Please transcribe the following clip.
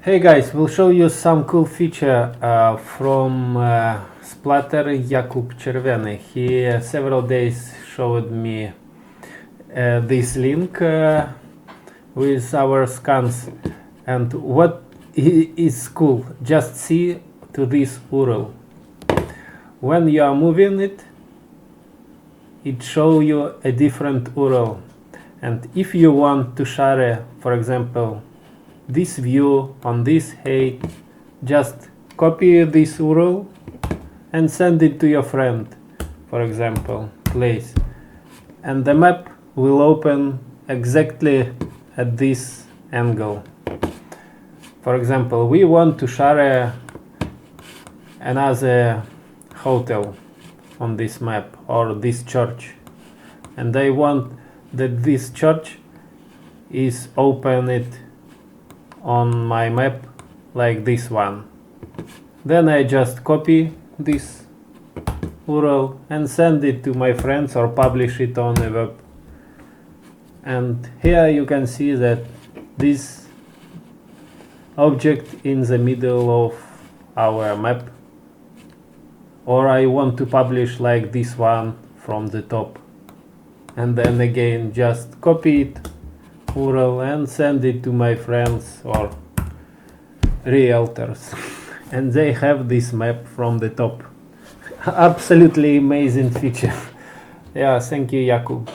Hey guys, we'll show you some cool feature from splatter Jakub Červený. He several days showed me this link with our scans, and what is cool, just see to this URL. When you are moving it, it show you a different URL, and if you want to share, for example, this view on this height, just copy this URL and send it to your friend, for example, place, and the map will open exactly at this angle. For example, we want to share another hotel on this map, or this church, and I want that this church is opened on my map like this one. Then I just copy this URL and send it to my friends or publish it on the web. And here you can see that this object in the middle of our map, or I want to publish like this one from the top, and then again just copy it URL and send it to my friends or realtors and they have this map from the top. Absolutely amazing feature. Yeah, thank you, Jakub.